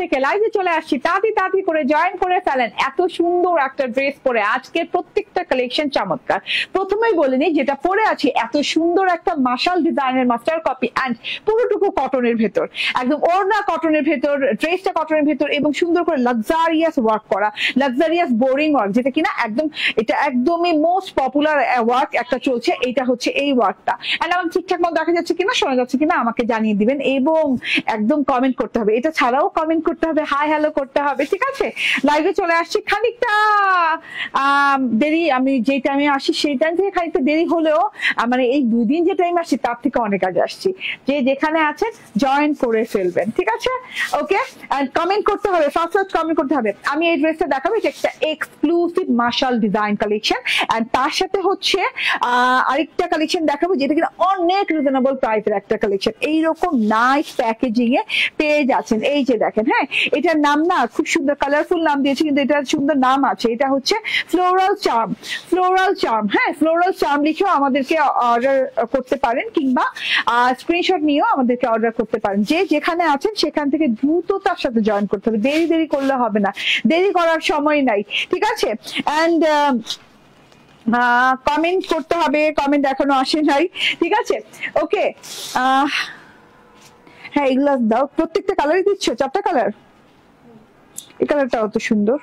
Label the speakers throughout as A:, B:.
A: থেকে লাইভে চলে আসছি, তাড়াতাড়ি করে জয়েন করে ফেলেন। এত সুন্দর একটা ড্রেস পরে আজকের প্রত্যেকটা কালেকশন চমৎকার। প্রথমেই বলে নিই, যেটা পরে আছি এত সুন্দর একটা মাশাল ডিজাইনের মাস্টার কপি অ্যান্ড পুরোটুকু কটনের ভেতর, একদম ওড়না কটনের ভেতর, ড্রেসটা কটনের ভেতর এবং সুন্দর করে লাক্সারিয়াস ওয়ার্ক করা, লাক্সারিয়াস বোরিং ওয়ার্ক, যেটা কিনা একদম এটা একদমই মোস্ট পপুলার ওয়ার্ক একটা চলছে। এইটা হচ্ছে এই ওয়ার্কটা। এন্ড আমার ঠিকঠাক মতো দেখা যাচ্ছে কিনা, শোনা যাচ্ছে কিনা আমাকে জানিয়ে দিবেন এবং একদম কমেন্ট করতে হবে। এটা ছাড়াও কমেন্ট করতে হবে, হাই হ্যালো করতে হবে, ঠিক আছে? লাইভে চলে আসছি খানিকটা দেরি, আমি যে টাইমে আসি সেই টাইম থেকে খানিকটা দেরি হলেও মানে এই 2 দিন যে টাইম আসছি তার থেকে অনেক আগে আসছি। যে যেখানে আছেন জয়েন করে ফেলবেন, ঠিক আছে? ওকে, এন্ড কমেন্ট করতে হবে, ফার্স্ট কমেন্ট করতে হবে। আমি এই ড্রেসটা দেখাবো, এটা একটা এক্সক্লুসিভ মাশাল ডিজাইন কালেকশন এন্ড তার সাথে হচ্ছে আরেকটা কালেকশন দেখাবো যেটা কিনা অনেক রিজনেবল প্রাইসের একটা কালেকশন। এইরকম নাইস প্যাকেজিং এ পেয়ে যাচ্ছেন। এই যে দেখেন, হ্যাঁ, এটার নাম না খুব সুন্দর কালারফুল নাম দিয়েছে, কিন্তু এটার সুন্দর নাম আছে। এটা হচ্ছে ফ্লোরাল চার্ম, ফ্লোরাল চার্ম। হ্যাঁ, ফ্লোরাল চার্ম লিখেও আমাদেরকে অর্ডার করতে পারেন কিংবা স্ক্রিনশট নিয়েও আমাদেরকে অর্ডার করতে পারেন। যে যেখানে আছেন সেখান থেকে দ্রুততার সাথে জয়েন করতে হবে, দেরি করলে হবে না, দেরি করার সময় নাই, ঠিক আছে? এন্ড কমেন্ট করতে হবে, কমেন্ট এখনো আসে নাই, ঠিক আছে? ওকে, হ্যাঁ, এগুলা দাও। প্রত্যেকটা কালারই দিচ্ছ, 4টা কালার। এই কালারটা অত সুন্দর।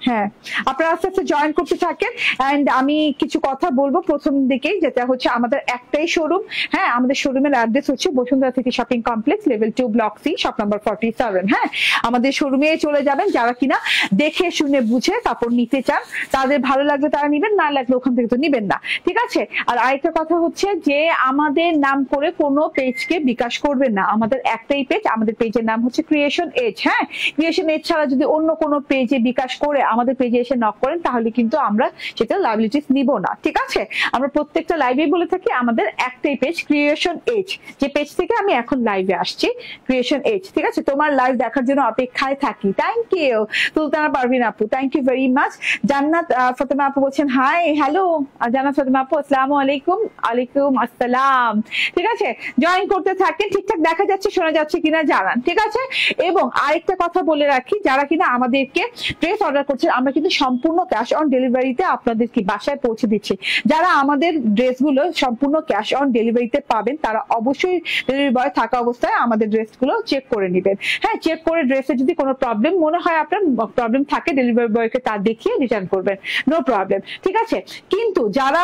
A: হ্যাঁ, আপনারা আস্তে আস্তে জয়েন করতে থাকেন এন্ড আমি কিছু কথা বলবো প্রথম দিকেই, যেটা হচ্ছে আমাদের একটাই শোরুম। হ্যাঁ, আমাদের শোরুমের অ্যাড্রেস হচ্ছে Bashundhara city shopping complex, level 2, block C, shop number 47। হ্যাঁ, আমাদের শোরুমে চলে যাবেন। যারা কিনা দেখে শুনে বুঝে কাপড় নিতে চান, তাদের ভালো লাগলে তারা নিবেন, না লাগলে ওখান থেকে তো নিবেন না, ঠিক আছে? আর আরেকটা কথা হচ্ছে যে আমাদের নাম করে কোনো পেজকে বিকাশ করবেন না। আমাদের একটাই পেজ, আমাদের পেজের নাম হচ্ছে ক্রিয়েশন এজ। হ্যাঁ, ক্রিয়েশন এজ ছাড়া যদি অন্য কোনো পেজে বিকাশ করে আমাদের পেজে এসে নক করেন তাহলে কিন্তু আমরা সেটা লাইবিলিটিস নিব না, ঠিক আছে? আমরা প্রত্যেকটা লাইভে বলে থাকি আমাদের একটাই পেজ ক্রিয়েশন এজ, যে পেজ থেকে আমি এখন লাইভে আসছি, ক্রিয়েশন এজ, ঠিক আছে? তোমার লাইভ দেখার জন্য অপেক্ষায় থাকি। থ্যাংক ইউ সুলতানা পারভিন আপু, থ্যাংক ইউ ভেরি মাচ। জান্নাত ফাতেমা আপু বলছেন হাই হ্যালো। জান্নাত ফাতেমা আপু আসসালামু আলাইকুম। আলাইকুম আসসালাম, ঠিক আছে? জয়েন করতে থাকেন। ঠিকঠাক দেখা যাচ্ছে, শোনা যাচ্ছে কিনা জানান, ঠিক আছে? এবং আরেকটা কথা বলে রাখি, যারা কিনা আমাদেরকে ড্রেস অর্ডার করছেন, আমরা কিন্তু সম্পূর্ণ ক্যাশ অন ডেলিভারিতে আপনাদের কি বাসায় পৌঁছে দিচ্ছি। যারা আমাদের ড্রেসগুলো সম্পূর্ণ ক্যাশ অন ডেলিভারিতে পাবেন, তারা অবশ্যই ডেলিভারি বয় থাকা অবস্থায় আমাদের ড্রেসগুলো চেক করে নেবেন। হ্যাঁ, চেক করে ড্রেসে যদি কোনো প্রবলেম মনে হয়, আপনার প্রবলেম থাকে, ডেলিভারি বয়কে তা দেখিয়ে রিটার্ন করবেন, নো প্রবলেম, ঠিক আছে? কিন্তু যারা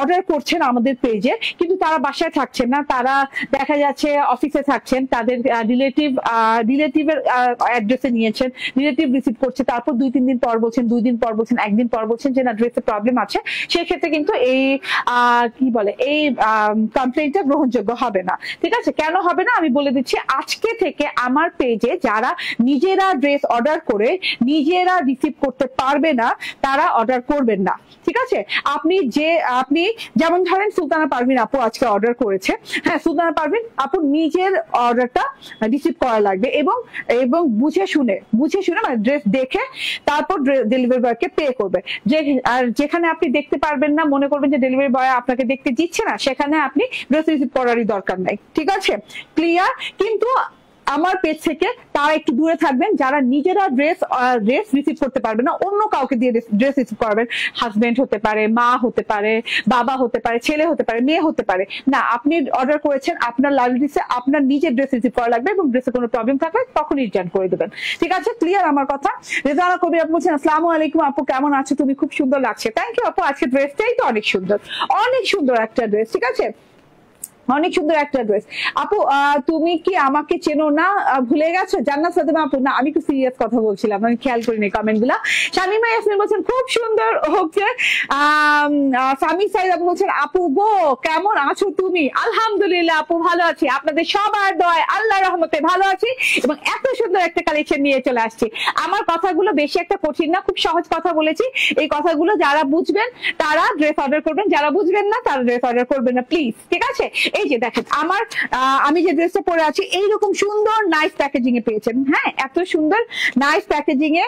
A: অর্ডার করছেন আমাদের পেজে, কিন্তু তারা বাসায় থাকছেন না, তারা দেখা যাচ্ছে অফিসে থাকছেন, তাদের রিলেটিভের অ্যাড্রেসে নিয়েছেন, রিলেটিভ রিসিভ করছে, তারপর 2-3 দিন পর বলছেন, 2 দিন পর বলছেন, 1 দিন পর বলছেন যে না ড্রেসে প্রবলেম আছে, সেক্ষেত্রে কিন্তু এই কি বলে এই কমপ্লেইনটা গ্রহণযোগ্য হবে না, ঠিক আছে? কেন হবে না আমি বলে দিচ্ছি। আজকে থেকে আমার পেজে যারা নিজেরা ড্রেস অর্ডার করে নিজেরা রিসিভ করতে পারবে না, তারা অর্ডার করবেন না, ঠিক আছে? আপনি যেমন ধরেন সুলতানা পারভিন আপু আজকে অর্ডার করেছে, হ্যাঁ, সুলতানা পারভিন আপু নিজের অর্ডারটা রিসিভ করা লাগবে এবং বুঝে শুনে মানে ড্রেস দেখে তারপর ডেলিভারি বয়কে পে করবে। আর যেখানে আপনি দেখতে পারবেন না, মনে করবেন যে ডেলিভারি বয় আপনাকে দেখতে দিচ্ছে না, সেখানে আপনি ড্রেস রিসিভ করারই দরকার নাই, ঠিক আছে? ক্লিয়ার? কিন্তু আমার পেজ থেকে তারা একটু দূরে থাকবেন, যারা নিজেরা ড্রেস রিসিভ করতে পারবে না, অন্য কাউকে দিয়ে ড্রেস রিসিভ করবেন। হাজবেন্ড হতে পারে, মা হতে পারে, বাবা হতে পারে, ছেলে হতে পারে, মেয়ে হতে পারে। না, আপনি অর্ডার করেছেন, আপনার লাইবিলিটিসে আপনার নিজের ড্রেস রিসিভ করা লাগবে এবং ড্রেসে কোনো প্রবলেম থাকলে তখনই রিটার্ন করে দেবেন, ঠিক আছে? ক্লিয়ার আমার কথা? রেজানা কবির আপু বলছেন আসসালামু আলাইকুম আপু, কেমন আছো তুমি? খুব সুন্দর লাগছে। থ্যাংক ইউ আপু, আজকে ড্রেসটাই তো অনেক সুন্দর, অনেক সুন্দর একটা ড্রেস, ঠিক আছে? অনেক সুন্দর একটা ড্রেস। আপু তুমি কি আমাকে চেনো না, ভুলে গেছো? জান্নাত ফাতেমা আপু, না আমি একটু সিরিয়াস কথা বলছিলাম, আমি খেয়াল করিনি কমেন্ট গুলা। শামিমা ইয়াসমিন বলছেন খুব সুন্দর। ওকে, সামি সাইদ আপু বলছেন আপু গো কেমন আছো তুমি? আলহামদুলিল্লাহ আপু, ভালো আছি, আপনাদের সবার দয়ায় আল্লাহর রহমতে ভালো আছি এবং এত সুন্দর একটা কালেকশন নিয়ে চলে আসছি। আমার কথাগুলো বেশি একটা কঠিন না, খুব সহজ কথা বলেছি। এই কথাগুলো যারা বুঝবেন তারা ড্রেস অর্ডার করবেন, যারা বুঝবেন না তারা ড্রেস অর্ডার করবেন না, প্লিজ, ঠিক আছে? এই যে দেখেন আমার আমি যে ড্রেসটা পরে আছি এইরকম সুন্দর নাইস প্যাকেজিং এ পেয়েছেন। হ্যাঁ, এত সুন্দর নাইস প্যাকেজিং এ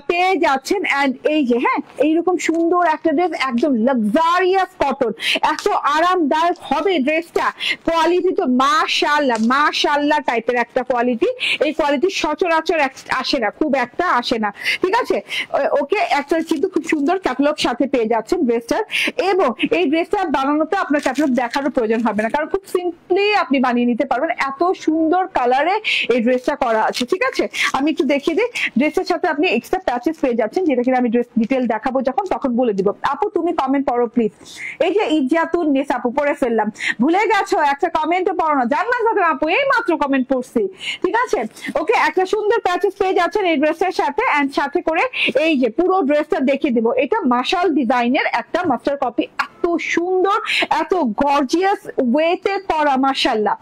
A: পেয়ে যাচ্ছেন। এন্ড এই যে হ্যাঁ এইরকম সুন্দর একটা ড্রেস, একদম লাক্সারিয়াস কটন, এত আরামদায়ক হবে ড্রেসটা। কোয়ালিটি তো মাশাআল্লাহ মাশাআল্লাহ টাইপের একটা কোয়ালিটি। এই কোয়ালিটি সচরাচর আসে না, খুব একটা আসে না, ঠিক আছে। ওকে, একটা কিন্তু খুব সুন্দর ক্যাটালগ সাথে পেয়ে যাচ্ছেন ড্রেসটার। এবং এই ড্রেসটা বানানোতে আপনার ক্যাটালগ দেখারও প্রয়োজন হবে না, কারণ খুব সিম্পলি আপনি বানিয়ে নিতে পারবেন। এত সুন্দর কালারে এই ড্রেসটা করা আছে, ঠিক আছে। আমি একটু দেখিয়ে দিই, ড্রেসের সাথে আপনি এক্সট্রা প্যাচেস পেয়ে যাচ্ছেন, যেটা কিনা আমি ড্রেস ডিটেল দেখাবো যখন, তখন বলে দিব। আপু তুমি কমেন্ট পড়ো প্লিজ। এই যে ইজাতুন নেস আপু পড়ে ফেললাম, ভুলে গেছো একটা কমেন্টও পড়ো না। জান্নাত ফাতেমা আপু এই মাত্র কমেন্ট পড়ছি, ঠিক আছে। ওকে, একটা সুন্দর প্যাচেস পেয়ে যাচ্ছেন এই ড্রেসের সাথে। এন্ড সাথে করে এই যে পুরো ড্রেসটা দেখিয়ে দিব। এটা মাশাল ডিজাইনের একটা মাস্টার কপি, এত সুন্দর এত গর্জিয়াস ওয়েতে করা, মাশাআল্লাহ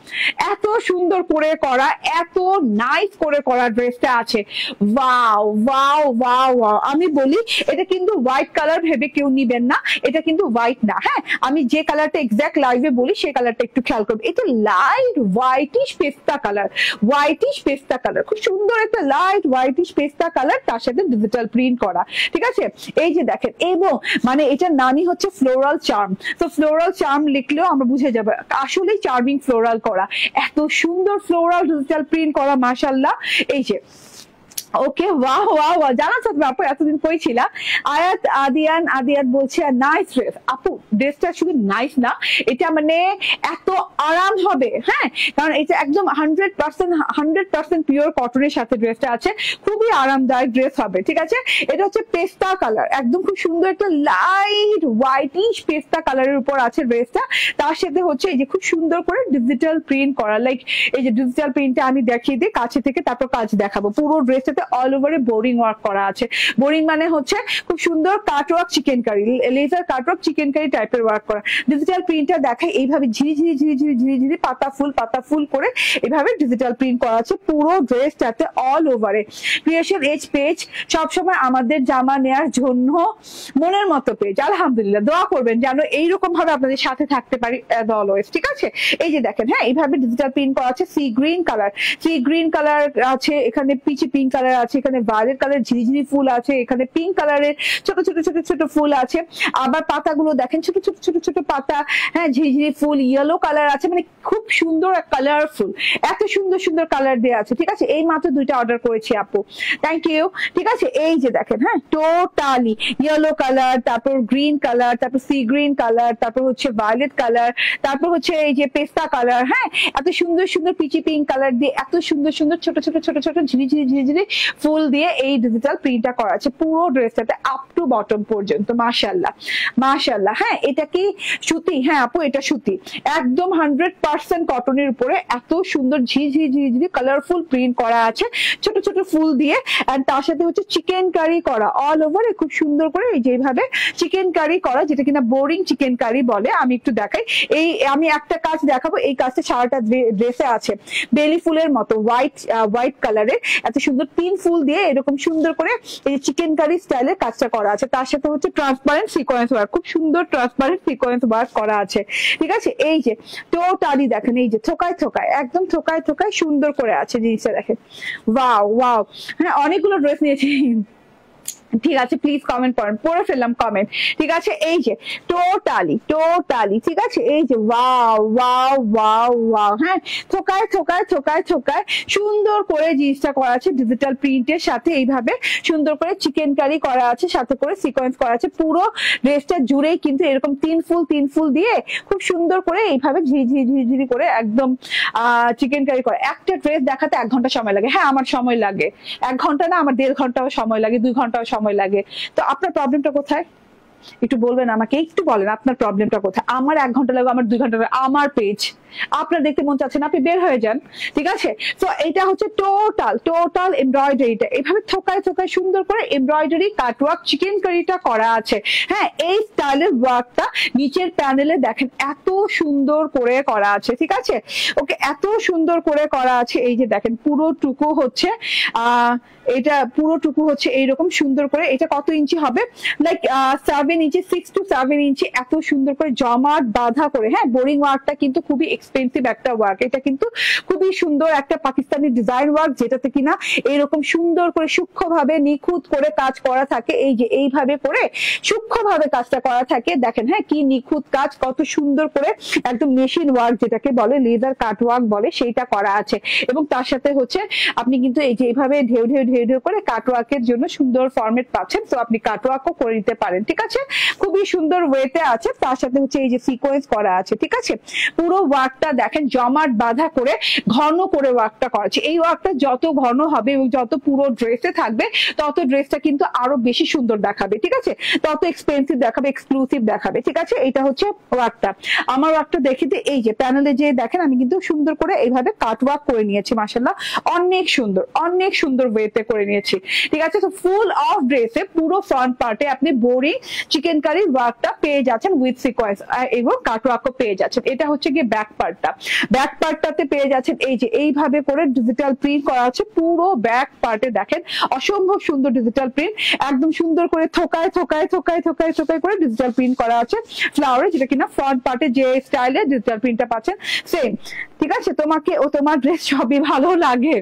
A: এত সুন্দর করে করা, এত নাইস করে করা ড্রেসটা আছে। Wow wow wow wow. আমি বলি এটা কিন্তু হোয়াইট কালার ভেবে কেউ নিবেন না, এটা কিন্তু হোয়াইট না। হ্যাঁ, আমি যে কালারটা এক্সাক্ট লাইভে বলি সেই কালারটা একটু খেয়াল করবে। এটা লাইট হোয়াইটিশ পেস্তা কালার, হোয়াইটিশ পেস্তা কালার, খুব সুন্দর একটা লাইট হোয়াইটিশ পেস্তা কালার, তার সাথে ডিজিটাল প্রিন্ট করা, ঠিক আছে। এই যে দেখেন, এবং মানে এটার নামই হচ্ছে ফ্লোরাল চার্ম। তো ফ্লোরাল চার্ম লিখলেও আমরা বুঝে যাবে আসলে চার্মিং ফ্লোরাল করা, এত সুন্দর ফ্লোরাল ডিজিটাল প্রিন্ট করা, মাশাআল্লাহ। এই যে ওকে, ওয়াও ওয়াও ওয়াও। জানা থাকবে আপু এতদিন কই ছিলা? আয়াত আদিয়ান বলছে নাইস ড্রেস। আপু ড্রেসটা শুধু নাইস না, এটা মানে এত আরাম হবে। হ্যাঁ, কারণ এটা একদম 100% পিওর কটনের সাথে ড্রেসটা আছে, খুবই আরামদায়ক ড্রেস হবে, ঠিক আছে। এটা হচ্ছে পেস্তা কালার, একদম খুব সুন্দর একটা লাইট হোয়াইটিশ পেস্তা কালারের উপর আছে ড্রেসটা। তার সাথে হচ্ছে এই যে খুব সুন্দর করে ডিজিটাল প্রিন্ট করা, লাইক এই যে ডিজিটাল প্রিন্টটা আমি দেখিয়ে দিই কাছে থেকে, তারপর কাজ দেখাবো। পুরো ড্রেসটা অল ওভারে বোরিং ওয়ার্ক করা আছে। বোরিং মানে হচ্ছে খুব সুন্দর cutwork chikankari, laser cutwork chikankari টাইপের ওয়ার্ক করা। ডিজিটাল প্রিন্টটা দেখায় এইভাবে ঝিরি পাতা ফুল করে এইভাবে ডিজিটাল প্রিন্ট করা আছে পুরো ড্রেসটাতে অল ওভারে। ক্রিয়েশন এজ পেজ সবসময় আমাদের জামা নেয়ার জন্য মনের মতো পেজ, আলহামদুলিল্লাহ। দোয়া করবেন যেন এইরকম ভাবে আপনাদের সাথে থাকতে পারি অলওয়েজ, ঠিক আছে। এই যে দেখেন, হ্যাঁ এইভাবে ডিজিটাল প্রিন্ট করা আছে। সি গ্রিন কালার আছে, এখানে পিচি পিঙ্ক কালার আছে, এখানে ভায়োলেট কালার ঝিরিঝিরি ফুল আছে, এখানে পিঙ্ক কালারের ছোট ছোট ফুল আছে। আবার পাতাগুলো দেখেন ছোট পাতা, হ্যাঁ ঝিরিঝিরি ফুল, ইয়েলো কালার আছে, মানে খুব সুন্দর কালারফুল, এত সুন্দর কালার দেওয়া আছে, ঠিক আছে। এই মাত্র 2টা অর্ডার করেছি আপু, থ্যাংক ইউ, ঠিক আছে। এই যে দেখেন, হ্যাঁ টোটালি ইয়েলো কালার, তারপর গ্রিন কালার, তারপর সি গ্রিন কালার, তারপর হচ্ছে ভায়োলেট কালার, তারপর হচ্ছে এই যে পেস্তা কালার। হ্যাঁ, এত সুন্দর পিচি পিঙ্ক কালার দিয়ে এত সুন্দর ছোট ঝিরিঝিরি ফুল দিয়ে এই ডিজিটাল প্রিন্টটা করা আছে পুরো ড্রেসটাতে আপ টু বটম পর্যন্ত, মাশাআল্লাহ। হ্যাঁ, এটা কি সুতি? হ্যাঁ আপু এটা সুতি, একদম 100% কটনের উপরে এত সুন্দর ঝিরিঝিরি কালারফুল প্রিন্ট করা আছে ছোট ফুল দিয়ে। আর তার সাথে হচ্ছে চিকেন কারি করা অল ওভারে, খুব সুন্দর করে এই যেভাবে চিকেন কারি করা, যেটা কিনা বোরিং চিকেন কারি বলে। আমি একটু দেখাই, এই আমি একটা কাজ দেখাবো, এই কাজটা সারাটা ড্রেসে আছে। বেলি ফুলের মতো হোয়াইট কালারের এত সুন্দর 3 ফুল দিয়ে এরকম সুন্দর করে এই চিকেন কারি স্টাইলের কাজটা করা আছে। তার সাথে হচ্ছে ট্রান্সপারেন্ট সিকোয়েন্স ওয়ার্ক, খুব সুন্দর ট্রান্সপারেন্ট সিকোয়েন্স ওয়ার্ক করা আছে, ঠিক আছে। এই যে টোটালি দেখেন, এই যে থোকায় একদম থোকায় সুন্দর করে আছে জিনিসটা দেখেন, ওয়াও। হ্যাঁ, অনেকগুলো ড্রেস নিয়েছি, ঠিক আছে। প্লিজ কমেন্ট করেন, পড়ে ফেললাম কমেন্ট, ঠিক আছে। এই যে টোটালি, ঠিক আছে। এই যে ওয়াও। হ্যাঁ, থোকায় সুন্দর করে জিনিসটা করা আছে ডিজিটাল প্রিন্টের সাথে, এইভাবে সুন্দর করে চিকেন কারি করা আছে, সাথে করে সিকোয়েন্স করা আছে পুরো ড্রেসটা জুড়েই। কিন্তু এরকম 3 ফুল দিয়ে খুব সুন্দর করে এইভাবে ঝিরি করে একদম চিকেন কারি করা। একটা ড্রেস দেখাতে 1 ঘন্টা সময় লাগে। হ্যাঁ, আমার সময় লাগে 1 ঘন্টা না, আমার 1.5 ঘন্টাও সময় লাগে, 2 ঘন্টাও সময় লাগে। তো আপনার প্রবলেমটা কোথায় একটু বলবেন আমাকে, একটু বলেন আপনার প্রবলেমটা কোথায়। আমার 1 ঘন্টা লাগবে, আমার 2 ঘন্টা লাগবে, আমার পেজ আপনার দেখতে মন চাচ্ছে না, আপনি বের হয়ে যান, ঠিক আছে। তো এটা হচ্ছে টোটাল এমব্রয়ডারিটা এইভাবে থোকায় সুন্দর করে এমব্রয়ডারি কাটওয়ার্ক চিকেন কারিটা করা আছে। হ্যাঁ, এই স্টাইলের ওয়ার্কটা নিচের প্যানেলে দেখেন এত সুন্দর করে করা আছে, ঠিক আছে। ওকে, এত সুন্দর করে করা আছে। এই যে দেখেন পুরোটুকু হচ্ছে এটা পুরোটুকু হচ্ছে এইরকম সুন্দর করে। এটা কত ইঞ্চি হবে? লাইক 7 ইঞ্চি, 6 to 7 ইঞ্চি, এত সুন্দর করে জমাট বাঁধা করে। হ্যাঁ, বোরিং ওয়ার্কটা কিন্তু খুবই এক্সপেন্সিভ একটা ওয়ার্ক। এটা কিন্তু খুবই সুন্দর একটা পাকিস্তানি ডিজাইন ওয়ার্ক, যেটাতে কিনা এরকম সুন্দর করে সূক্ষ্মভাবে নিখুঁত করে কাজ করা থাকে। এই যে এইভাবে করে সূক্ষ্মভাবে কাজটা করা থাকে, দেখেন হ্যাঁ কি নিখুঁত কাজ, কত সুন্দর করে একদম মেশিন ওয়ার্ক যেটাকে বলে, লেদার কাট ওয়ার্ক বলে, সেইটা করা আছে। এবং তার সাথে হচ্ছে আপনি কিন্তু এই যে এইভাবে ঢেউ ঢেউ ঢেউ ঢেউ করে কাটওয়ার্কের জন্য সুন্দর ফরম্যাট পাচ্ছেন, তো আপনি কাটওয়ার্কও করে নিতে পারেন। ঠিক আছে, খুবই সুন্দর ওয়েতে আছে। তার সাথে হচ্ছে এই যে সিকোয়েন্স করা আছে। ঠিক আছে, পুরো ওয়ার্কটা দেখেন জমাট বাঁধা করে ঘন করে ওয়ার্কটা করা আছে। এই ওয়ার্কটা যত ঘন হবে এবং যত পুরো ড্রেসে থাকবে তত ড্রেসটা কিন্তু আরো বেশি সুন্দর দেখাবে। ঠিক আছে, তত এক্সপেন্সিভ দেখাবে, এক্সক্লুসিভ দেখাবে। ঠিক আছে, এটা হচ্ছে ওয়ার্কটা। আমার ওয়ার্কটা দেখিতে এই যে প্যানেলে যে দেখেন আমি কিন্তু সুন্দর করে এইভাবে কাট ওয়ার্ক করে নিয়েছি, মাশাআল্লাহ অনেক সুন্দর, অনেক সুন্দর ওয়েতে করে নিয়েছি। ঠিক আছে, তো ফুল অফ ড্রেসে পুরো ফ্রন্ট পার্টে আপনি বোরিং চিকেন কারি ওয়ার্কটা পেয়ে যাচ্ছেন উইথ সিকোয়েন্স এবং কাট ওয়ার্কও পেয়ে যাচ্ছেন। এটা হচ্ছে গিয়ে ব্যাক পার্টটা। ব্যাক পার্টটাতে পেয়ে যাচ্ছেন এই যে এইভাবে করে ডিজিটাল প্রিন্ট করা আছে পুরো ব্যাক পার্টে। দেখেন অসম্ভব সুন্দর ডিজিটাল প্রিন্ট, একদম সুন্দর করে থোকায় থোকায় থোকায় থোকায় থোকায় করে ডিজিটাল প্রিন্ট করা আছে ফ্লাওয়ারে, যেটা কিনা ফ্রন্ট পার্টে যে স্টাইলে ডিজিটাল প্রিন্টটা পাচ্ছেন সেম। ঠিক আছে, তোমাকে ও তোমার ড্রেস সবই ভালো লাগে।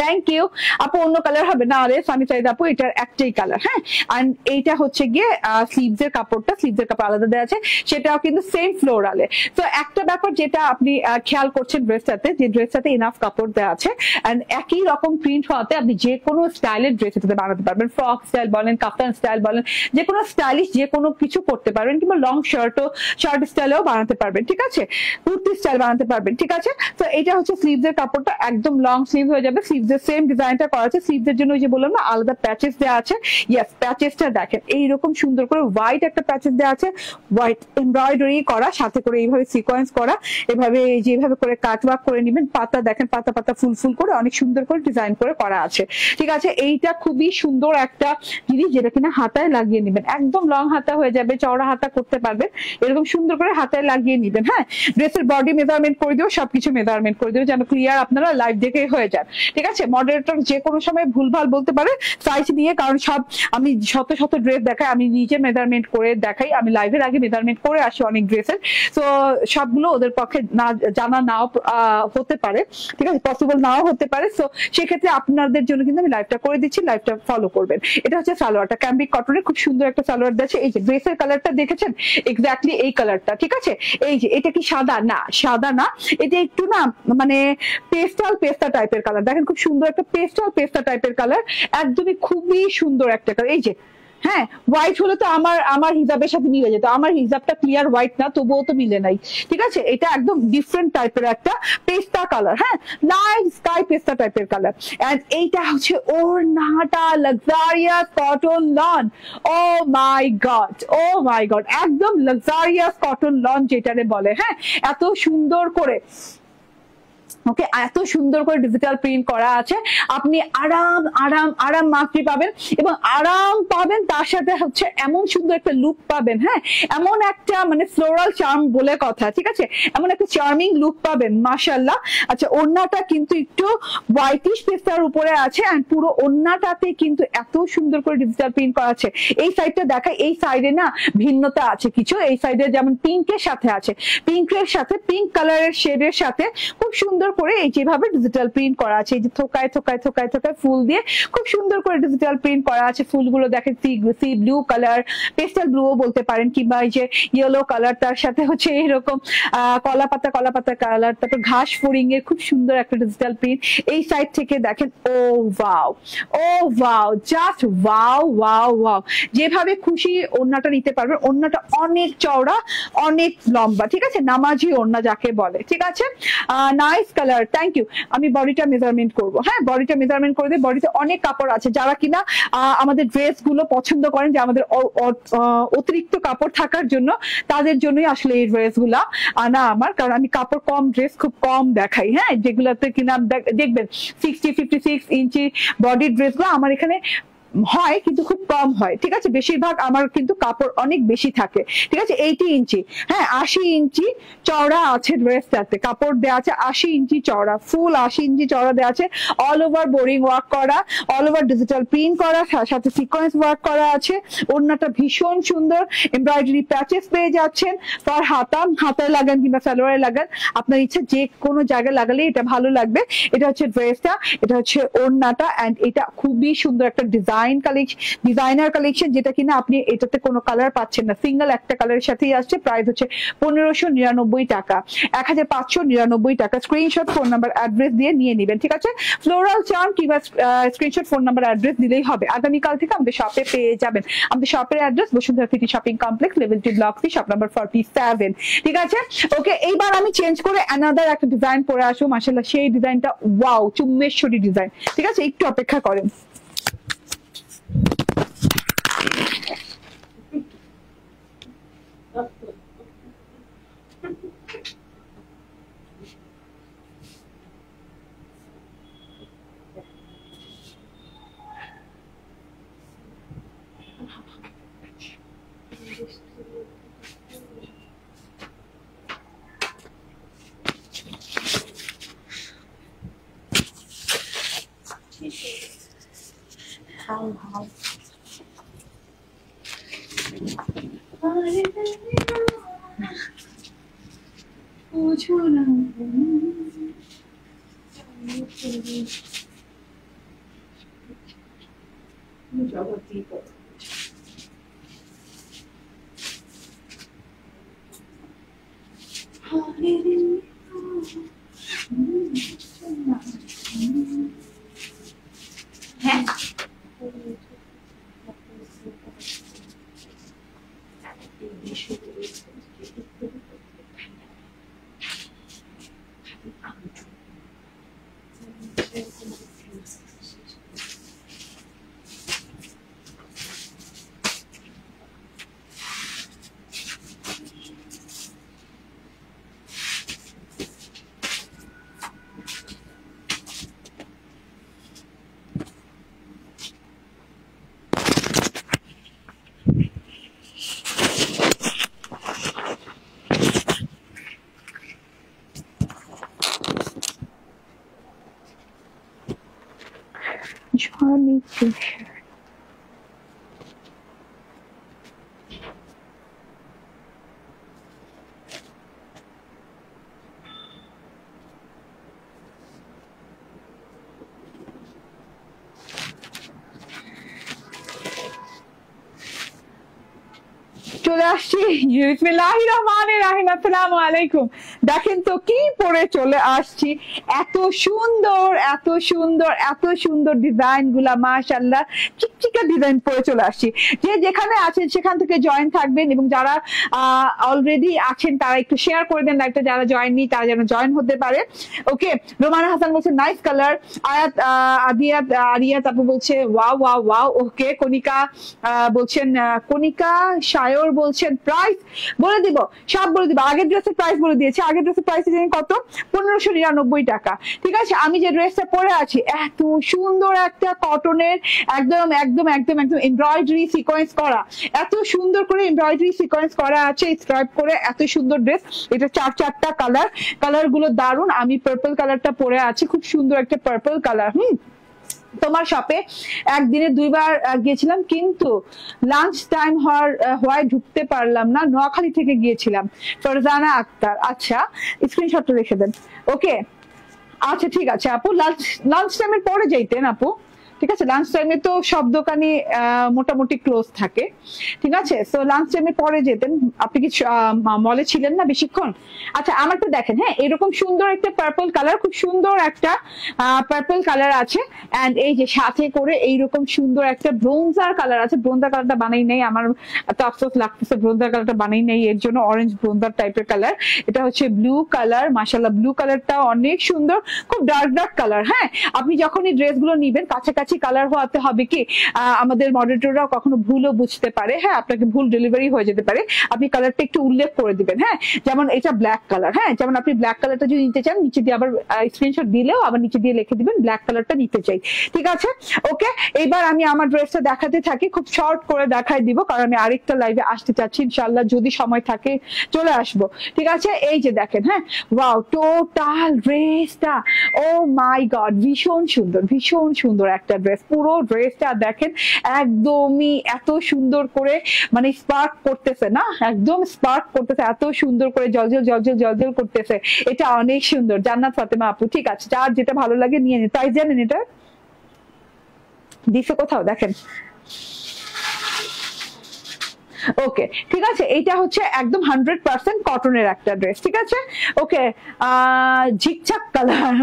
A: থ্যাংক ইউ আপু। অন্য কালার হবে না? আরে সানি চাইদা আপু এটার একটাই কালার। হ্যাঁ, এন্ড এইটা হচ্ছে গিয়ে স্লিভস এর কাপড়টা, স্লিভস এর কাপড় আলাদা দেওয়া আছে, সেটাও কিন্তু সেম ফ্লোরালে। তো একটা ব্যাপার যেটা আপনি খেয়াল করছেন ড্রেসটাতে, যে ড্রেসটাতে ইনাফ কাপড় দেওয়া আছে এন্ড একই রকম প্রিন্ট হওয়াতে আপনি যে কোনো স্টাইলের ড্রেস এটাতে বানাতে পারবেন। ফ্রক স্টাইল বলেন, কাফতান স্টাইল বলেন, যে কোনো স্টাইলিশ যে কোনো কিছু করতে পারবেন, কিংবা লং শার্ট স্টাইলেও বানাতে পারবেন। ঠিক আছে, কুর্তি স্টাইল বানাতে পারবেন। ঠিক আছে, তো এটা হচ্ছে স্লিভস এর কাপড়টা, একদম লং স্লিভ হয়ে যাবে। স্লিভসের সেম ডিজাইনটা করা আছে। স্লিভসের জন্য ওই যে বললাম না আলাদা প্যাচেস দেওয়া আছে। ইয়েস, প্যাচেসটা দেখেন এইরকম সুন্দর করে হোয়াইট একটা প্যাচেস দেওয়া আছে, হোয়াইট এমব্রয়ডারি করা, সাথে করে এইভাবে সিকোয়েন্স করা, এভাবে যেভাবে করে কাটওয়ার্ক করে নেবেন। পাতা দেখেন, পাতা পাতা ফুল ফুল করে অনেক সুন্দর করে ডিজাইন করে করা আছে। ঠিক আছে, এইটা খুবই সুন্দর একটা জিনিস, যেটা কিনা হাতায় লাগিয়ে নেবেন, একদম লং হাতা হয়ে যাবে, চওড়া হাতা করতে পারবেন, এরকম সুন্দর করে হাতায় লাগিয়ে নেবেন। হ্যাঁ, ড্রেসের বডি মেজারমেন্ট করে দিও, সবকিছু মেজারমেন্ট করে দিও, যেন ক্লিয়ার আপনারা লাইভ দেখে হয়ে যান। ঠিক আছে, মডারেটর যে কোনো সময় ভুলভাল বলতে পারে সাইজ নিয়ে, কারণ সব আমি শত শত ড্রেস দেখাই, আমি নিজে মেজারমেন্ট করে দেখাই, আমি লাইভের আগে মেজারমেন্ট করে আসি অনেক ড্রেসের। তো সবগুলো ওদের পক্ষে না জানা নাও হতে পারে, ঠিক আছে, পসিবল নাও হতে পারে। তো সেক্ষেত্রে আপনাদের জন্য কিন্তু আমি লাইভটা করে দিচ্ছি, লাইভটা ফলো করবেন। এটা হচ্ছে সালোয়ারটা, ক্যাম্বিক কটনের খুব সুন্দর একটা সালোয়ার দিয়েছে। এই যে ড্রেসের কালারটা দেখেছেন, এক্স্যাক্টলি এই কালারটা। ঠিক আছে, এই যে এটা কি সাদা? না, সাদা না, এটা একটু না মানে পেস্টা টাইপের কালার। দেখেন খুব সুন্দর একটা পেস্টা টাইপের কালার, একদমই খুবই সুন্দর একটা কালার। এই যে হ্যাঁ, হোয়াইট হলে তো আমার হিজাবের সাথে মিলে যেত, আমার হিজাবটা ক্লিয়ার হোয়াইট না, তবুও তো মিলে নাই। ঠিক আছে, এটা একদম ডিফারেন্ট টাইপের একটা পেস্তা কালার। হ্যাঁ, লাইট স্কাই পেস্তা টাইপের কালার। এন্ড এইটা হচ্ছে ওড়নাটা, লাক্সারিয়াস কটন লন। ও মাই গড, একদম লাক্সারিয়াস কটন লন যেটারে বলে। হ্যাঁ, এত সুন্দর করে ওকে, এত সুন্দর করে ডিজিটাল প্রিন্ট করা আছে। আপনি আরাম মাত্রি পাবেন এবং আরাম পাবেন, তার সাথে হচ্ছে এমন সুন্দর একটা লুক পাবেন। হ্যাঁ, এমন একটা মানে ফ্লোরাল চার্ম বলে কথা। ঠিক আছে, এমন একটা চার্মিং লুক পাবেন, মাশাআল্লাহ। আচ্ছা, ওড়নাটা কিন্তু একটু হোয়াইটিশ পেস্টার উপরে আছে, আর পুরো ওড়নাটাতে কিন্তু এত সুন্দর করে ডিজিটাল প্রিন্ট করা আছে। এই সাইডটা দেখায়, এই সাইডে না ভিন্নতা আছে কিছু। এই সাইডে যেমন পিঙ্কের সাথে আছে, পিঙ্ক কালারের শেডের সাথে খুব সুন্দর করে এই যেভাবে ডিজিটাল প্রিন্ট করা আছে, এই যে থোকায় থোকায় থোকায় থোকায় ফুল দিয়ে খুব সুন্দর করে ডিজিটাল প্রিন্ট করা আছে। ফুলগুলো দেখেন সি ব্লু কালার, পেস্টাল ব্লুও বলতে পারেন, কিংবা এই যে ইয়েলো কালার, তার সাথে হচ্ছে এইরকম কলা পাতা কালার, তারপর ঘাস ফড়িং এর খুব সুন্দর একটা ডিজিটাল প্রিন্ট। এই সাইড থেকে দেখেন, ও ওয়াও, জাস্ট ওয়াও। যেভাবে খুশি ওড়নাটা নিতে পারবেন। ওড়নাটা অনেক চওড়া, অনেক লম্বা। ঠিক আছে, নামাজি ওড়না যাকে বলে। ঠিক আছে, নাইস কালার, থ্যাংক ইউ। আমি বডিটা মেজারমেন্ট করবো। হ্যাঁ, বডিটা মেজারমেন্ট করে দিই। বডিতে অনেক কাপড় আছে, যারা কিনা আমাদের ড্রেস গুলো পছন্দ করেন যে আমাদের অতিরিক্ত কাপড় থাকার জন্য, তাদের জন্যই আসলে এই ড্রেস গুলা আনা আমার, কারণ আমি কাপড় কম, ড্রেস খুব কম দেখাই। হ্যাঁ, যেগুলোতে কিনা দেখবেন 60-56 ইঞ্চি বডির ড্রেস গুলো আমার এখানে হয় কিন্তু খুব কম হয়, ঠিক আছে। বেশিরভাগ আমার কিন্তু কাপড় অনেক বেশি থাকে, ঠিক আছে। 80 ইঞ্চি, হ্যাঁ 80 ইঞ্চি চওড়া আছে ড্রেসটাতে, কাপড় দেওয়া আছে 80 ইঞ্চি চওড়া, ফুল 80 ইঞ্চি চওড়া দেওয়া আছে, অল ওভার বোরিং ওয়ার্ক করা, অল ওভার ডিজিটাল প্রিন্ট করা, সাথে সিকোয়েন্স ওয়ার্ক করা আছে। ওড়নাটা ভীষণ সুন্দর, এমব্রয়ডারি প্যাচেস পেয়ে যাচ্ছেন ফর হাতায় লাগান কিংবা সালোয়ারে লাগান, আপনার ইচ্ছা যে কোনো জায়গায় লাগালে এটা ভালো লাগবে। এটা হচ্ছে ড্রেসটা, এটা হচ্ছে ওড়নাটা, এন্ড এটা খুবই সুন্দর একটা ডিজাইনার কালেকশন, যেটা কিনা আপনি এটাতে কোনো কালার পাচ্ছেন না, সিঙ্গেল একটা কালারের সাথেই আসছে। প্রাইস হচ্ছে 1599 টাকা, 1599 টাকা। স্ক্রিনশট, ফোন নাম্বার, অ্যাড্রেস দিয়ে নিয়ে নেবেন, ঠিক আছে। ফ্লোরাল চার্ম কিংবা স্ক্রিনশট, ফোন নাম্বার, অ্যাড্রেস দিলেই হবে। আগামীকাল থেকে আমাদের শপে পেয়ে যাবেন। আমাদের শপের address Bashundhara city shopping complex, level 2, block 3, shop number 47, ঠিক আছে। ওকে, এইবার আমি চেঞ্জ করে অ্যানাদার একটা ডিজাইন পরে আসবো, মাশাআল্লাহ সেই ডিজাইনটা ওয়াও, চুম্বেশ্বরী ডিজাইন, ঠিক আছে। একটু অপেক্ষা করেন। Johnny Fisher. চলে আসছি, বিসমিল্লাহির রহমানির রহিম, আসসালামু আলাইকুম। দেখেন তো কি পরে চলে আসছি, এত সুন্দর এত সুন্দর এত সুন্দর ডিজাইন গুলা, মাশাআল্লাহ চিকচিকা ডিজাইন পরে চলে আসছি। যে যেখানে আছেন সেখান থেকে জয়েন থাকবেন, এবং যারা অলরেডি আছেন তারা একটু শেয়ার করে দেন লাইভটা, যারা জয়েন নি তারা যেন জয়েন হতে পারে। ওকে, রোমানা হাসান বলছে নাইস কালার, আয়াত আরিয়াত আপু বলছে ওয়াও ওয়াও ওয়াও। ওকে, কনিকা বলছেন, কনিকা সায়র বলছেন প্রাইস বলে দিব, সব বলে দিব। আগের ড্রেসের প্রাইস বলে দিয়েছে, আগের ড্রেসের প্রাইস জানেন কত? 1599 টাকা, ঠিক আছে। আমি যে ড্রেসটা পরে আছি এত সুন্দর একটা কটনের, একদম একদম একদম একদম এমব্রয়ডারি সিকোয়েন্স করা, এত সুন্দর করে এমব্রয়ডারি সিকোয়েন্স করা আছে, স্ট্রাইপ করে, এত সুন্দর ড্রেস। এটা চারটা কালার গুলো দারুন। আমি পার্পল কালারটা পরে আছি, খুব সুন্দর একটা পার্পল কালার। তোমার শপে একদিনে 2 বার গিয়েছিলাম, কিন্তু লাঞ্চ টাইম হওয়ায় ঢুকতে পারলাম না, নোয়াখালী থেকে গিয়েছিলাম। ফরজানা আক্তার, আচ্ছা স্ক্রিনশটটা রেখে দেন। ওকে, আচ্ছা ঠিক আছে আপু, লাঞ্চ টাইমের পরে যাইতেন আপু, ঠিক আছে। লাঞ্চ টাইমে তো সব দোকানই মোটামুটি ক্লোজ থাকে, ঠিক আছে। তো লাঞ্চ টাইমে পরে যেতেন, আপনি কি মলে ছিলেন না বেশিক্ষণ? আচ্ছা, আমারটা দেখেন, হ্যাঁ এরকম সুন্দর একটা পার্পল কালার, খুব সুন্দর একটা পার্পল কালার আছে, এন্ড এই যে সাথে করে এইরকম সুন্দর একটা ব্রোঞ্জার কালার আছে। ব্রোঞ্জার কালারটা বানাই নাই, আমার এত আফসোস লাগতেছে, ব্রোঞ্জার কালারটা বানাই নাই, এর জন্য অরেঞ্জ ব্রোঞ্জার টাইপের কালার। এটা হচ্ছে ব্লু কালার, মাশাআল্লাহ ব্লু কালারটা অনেক সুন্দর, খুব ডার্ক কালার। হ্যাঁ, আপনি যখন এই ড্রেসগুলো নিবেন কাছাকাছি কাছাকাছি কালার হওয়াতে হবে কি আমাদের মডারেটররাও কখনো ভুলও বুঝতে পারে, হ্যাঁ আপনাকে ভুল ডেলিভারি হয়ে যেতে পারে। আপনি কালারটা একটু উল্লেখ করে দিবেন, হ্যাঁ যেমন এটা ব্ল্যাক কালার, হ্যাঁ যেমন আপনি ব্ল্যাক কালারটা যদি নিতে চান নিচে দিয়ে আবার স্ক্রিনশট দিলেও আবার নিচে দিয়ে লিখে দিবেন ব্ল্যাক কালারটা নিতে চাই, ঠিক আছে? ওকে, এইবার আমি আমার ড্রেসটা দেখাতে থাকি, খুব শর্ট করে দেখাই দিব কারণ আমি আরেকটা লাইভে আসতে চাচ্ছি ইনশাআল্লাহ, যদি সময় থাকে চলে আসবো, ঠিক আছে? এই যে দেখেন, হ্যাঁ ওয়াও টোটাল ড্রেসটা, ও মাই গড ভীষণ সুন্দর, ভীষণ সুন্দর একটা ড্রেস। পুরো ড্রেসটা দেখেন একদমই এত সুন্দর করে মানে স্পার্ক করতেছে না, একদম স্পার্ক করতেছে, এত সুন্দর করে জলজল জলজল জলজল করতেছে, এটা অনেক সুন্দর। জান্নাত ফাতেমা আপু, ঠিক আছে যার যেটা ভালো লাগে নিয়ে নিন। প্রাইস জানেন এটা দিছে কোথাও? দেখেন, ওকে ঠিক আছে, এইটা হচ্ছে একদম 100% কটনের একটা ড্রেস, ঠিক আছে? ওকে ঝিকঝাক কালার,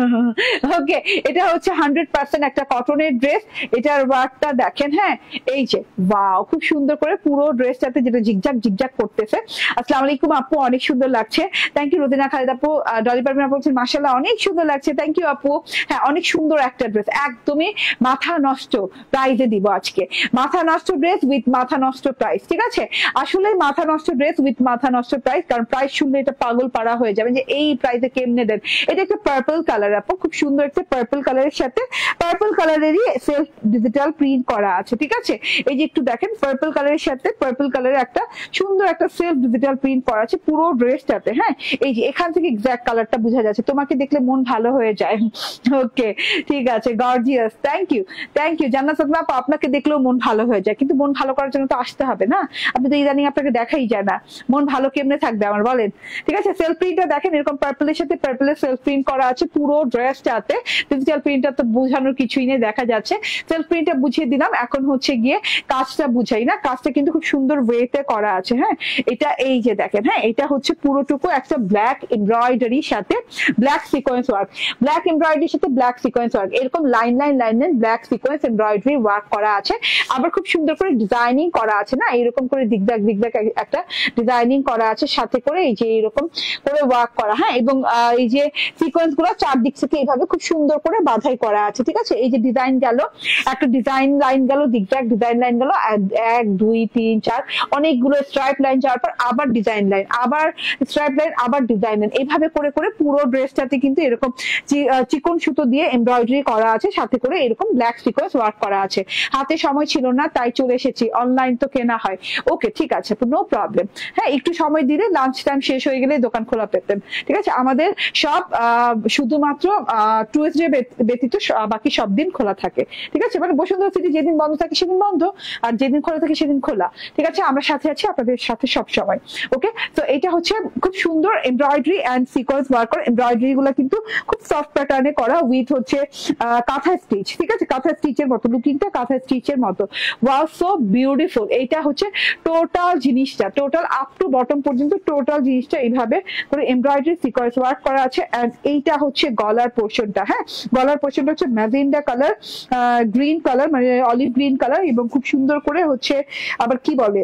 A: ওকে এটা হচ্ছে 100% একটা কটনের ড্রেস। এটার ওয়ার্কটা দেখেন, হ্যাঁ এই যে ওয়াও খুব সুন্দর করে পুরো ড্রেসটাতে যেটা ঝিকঝাক ঝিকঝাক করতেছে। আসসালামু আলাইকুম আপু, অনেক সুন্দর লাগছে, থ্যাংক ইউ। রোদিনা খালিদ আপু, ডলি পারভিন আপু বলছেন মাশাআল্লাহ অনেক সুন্দর লাগছে, থ্যাংক ইউ আপু। হ্যাঁ অনেক সুন্দর একটা ড্রেস, একদমই মাথা নষ্ট প্রাইজে দিব আজকে, মাথা নষ্ট ড্রেস উইথ মাথা নষ্ট প্রাইস, ঠিক আছে? আসলে মাথা নষ্ট ড্রেস উইথ মাথা নষ্ট প্রাইস, কারণ প্রাইস শুনলে এটা পাগল পাড়া হয়ে যাবে যে এই প্রাইসে কেমনে দেন। এটা একটা পার্পল কালার আপু, খুব সুন্দর একটা পার্পল কালারের সাথে পার্পল কালারেরই সেলফ ডিজিটাল প্রিন্ট করা আছে, ঠিক আছে? এই যে একটু দেখেন পার্পল কালারের সাথে পার্পল কালারের একটা সুন্দর একটা সেলফ ডিজিটাল প্রিন্ট করা আছে পুরো ড্রেসটাতে, হ্যাঁ এই যে এখান থেকে এক্সাক্ট কালারটা বোঝা যাচ্ছে, তোমাকে দেখলে মন ভালো হয়ে যায়। ওকে ঠিক আছে, gorgeous, thank you thank you. Jannat Fatema আপু, আপনাকে দেখলেও মন ভালো হয়ে যায়, কিন্তু মন ভালো করার জন্য তো আসতে হবে না, আপনি তো ইদানিং আপনাকে দেখাই যায় না, মন ভালো কেমনে থাকবে আমার বলেন? ঠিক আছে, সেলফ প্রিন্টটা দেখেন এরকম পার্পলের সাথে পার্পলের সেলফ প্রিন্ট করা আছে পুরো ড্রেসটাতে। ডিজিটাল প্রিন্টটা তো বোঝানোর কিছুই নেই, দেখা যাচ্ছে। সেলফ প্রিন্টটা বুঝিয়ে দিলাম, এখন হচ্ছে গিয়ে কাজটা বুঝাই না, কাজটা কিন্তু খুব সুন্দর ওয়েতে করা আছে, হ্যাঁ এটা এই যে দেখেন, হ্যাঁ এটা হচ্ছে পুরোটুকু একটা ব্ল্যাক এমব্রয়ডারির সাথে ব্ল্যাক সিকোয়েন্স ওয়ার্ক, ব্ল্যাক এমব্রয়ডারির সাথে ব্ল্যাক সিকোয়েন্স ওয়ার্ক, এরকম line line line line black sequence embroidery work করা আছে, আবার খুব সুন্দর করে ডিজাইনিং করা আছে না, এরকম করে দিকদাক দিকদাক একটা ডিজাইনিং করা আছে, সাথে করে এই যে এরকম করে ওয়ার্ক করা, হ্যাঁ এবং এই যে সিকোয়েন্স গুলো চারদিক থেকে এইভাবে খুব সুন্দর করে বাঁধাই করা আছে, ঠিক আছে? এই যে ডিজাইন গেল, একটা ডিজাইন লাইন গেল, দিকদাক ডিজাইন লাইন গেল, 1 2 3 4 অনেকগুলো স্ট্রাইপ লাইন যাওয়ার পর আবার ডিজাইন লাইন, আবার স্ট্রাইপ লাইন, আবার ডিজাইন লাইন, এইভাবে করে করে পুরো ড্রেসটাতে কিন্তু এরকম চিকন সুতো দিয়ে এমব্রয়ডারি করা আছে, সাথে করে এরকম ব্ল্যাক সিকোয়েন্স ওয়ার্ক করা আছে। হাতে সময় ছিল না তাই চলে এসেছি, অনলাইন তো কেনা হয়। ওকে ঠিক আছে, নো প্রবলেম, হ্যাঁ একটু সময় দিলে লাঞ্চ টাইম শেষ হয়ে গেলে দোকান খোলা পেতেন, ঠিক আছে? আমাদের সব শুধুমাত্র টুয়েসডে ব্যতীত বাকি সব দিন খোলা থাকে, ঠিক আছে? মানে বসুন্ধরা সিটি যেদিন বন্ধ থাকে সেদিন বন্ধ, আর যেদিন খোলা থাকে সেদিন খোলা, ঠিক আছে? আমরা সাথে আছি আপনাদের সাথে সব সময়। ওকে, তো এটা হচ্ছে খুব সুন্দর এমব্রয়ডারি এন্ড সিকোয়েন্স ওয়ার্ক করা, এমব্রয়ডারি গুলো কিন্তু খুব সফট প্যাটার্নে করা উইথ হচ্ছে কাঁথা স্টিচ, ঠিক আছে? কাঁথা স্টিচের মতো, লুকিংটা কাঁথা স্টিচের মতো, ওয়াও সো বিউটিফুল। এইটা হচ্ছে টোটাল জিনিসটা, টোটাল আপ টু বটম পর্যন্ত টোটাল জিনিসটা এইভাবে করে এমব্রয়ডারি সিকোয়েন্স ওয়ার্ক করা আছে। এন্ড এইটা হচ্ছে গলার পোর্শনটা, হ্যাঁ গলার পোর্শনটা হচ্ছে ম্যাজেন্ডা কালার, গ্রিন কালার মানে অলিভ গ্রিন কালার, এবং খুব সুন্দর করে হচ্ছে আবার কি বলে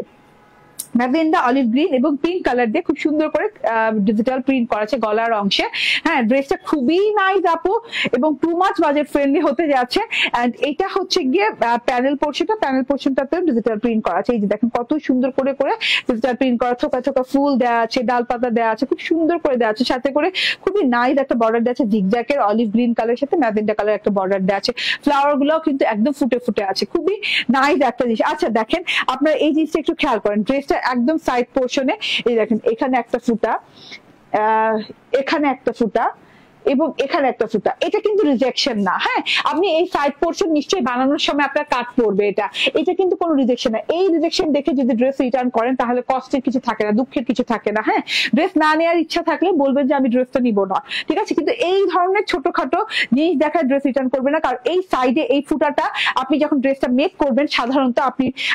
A: ম্যাজেন্ডা অলিভ গ্রিন এবং পিঙ্ক কালার দিয়ে খুব সুন্দর করে ডিজিটাল প্রিন্ট করা আছে গলার অংশে। হ্যাঁ ড্রেসটা খুবই নাইস আপু, এবং টু মাচ বাজেট ফ্রেন্ডলি হতে যাচ্ছে। এন্ড এটা হচ্ছে গিয়ে প্যানেল পোর্শনটা, প্যানেল পোর্শনটাতে ডিজিটাল প্রিন্ট করা আছে, এই যে দেখেন কত সুন্দর করে করে ডিজিটাল প্রিন্ট করা, থোকা থোকা ফুল দেওয়া আছে, ডাল পাতা দেওয়া আছে, খুব সুন্দর করে দেওয়া আছে, সাথে করে খুবই নাইস একটা বর্ডার দেওয়া আছে জিগজ্যাকের অলিভ গ্রিন কালারের সাথে ম্যাজেন্ডা কালার একটা বর্ডার দেওয়া আছে, ফ্লাওয়ার গুলো কিন্তু একদম ফুটে ফুটে আছে, খুবই নাইস একটা জিনিস। আচ্ছা দেখেন আপনারা এই জিনিসটা একটু খেয়াল করেন, ড্রেসটা একদম সাইড পোর্শনে এই দেখেন এখানে একটা ফুটা, এখানে একটা ফুটা এবং এখানে একটা ফুটা, এটা কিন্তু রিজেকশন না। হ্যাঁ আপনি এই সাইড পোর্শন নিশ্চয়ই বানানোর সময় আপনার কাট পড়বে, এটা কিন্তু কোনো রিজেকশন না। এই রিজেকশন দেখে যদি ড্রেস রিটার্ন করেন তাহলে কষ্টের কিছু থাকে না, দুঃখের কিছু থাকে না। হ্যাঁ ড্রেস না নেওয়ার ইচ্ছা থাকলে বলবেন যে আমি ড্রেসটা নিব না, ঠিক আছে? কিন্তু এই ধরনের ছোটখাটো জিনিস দেখায় ড্রেস রিটার্ন করবে না, কারণ এই সাইডে এই ফুটাটা আপনি যখন ড্রেসটা মেক করবেন সাধারণত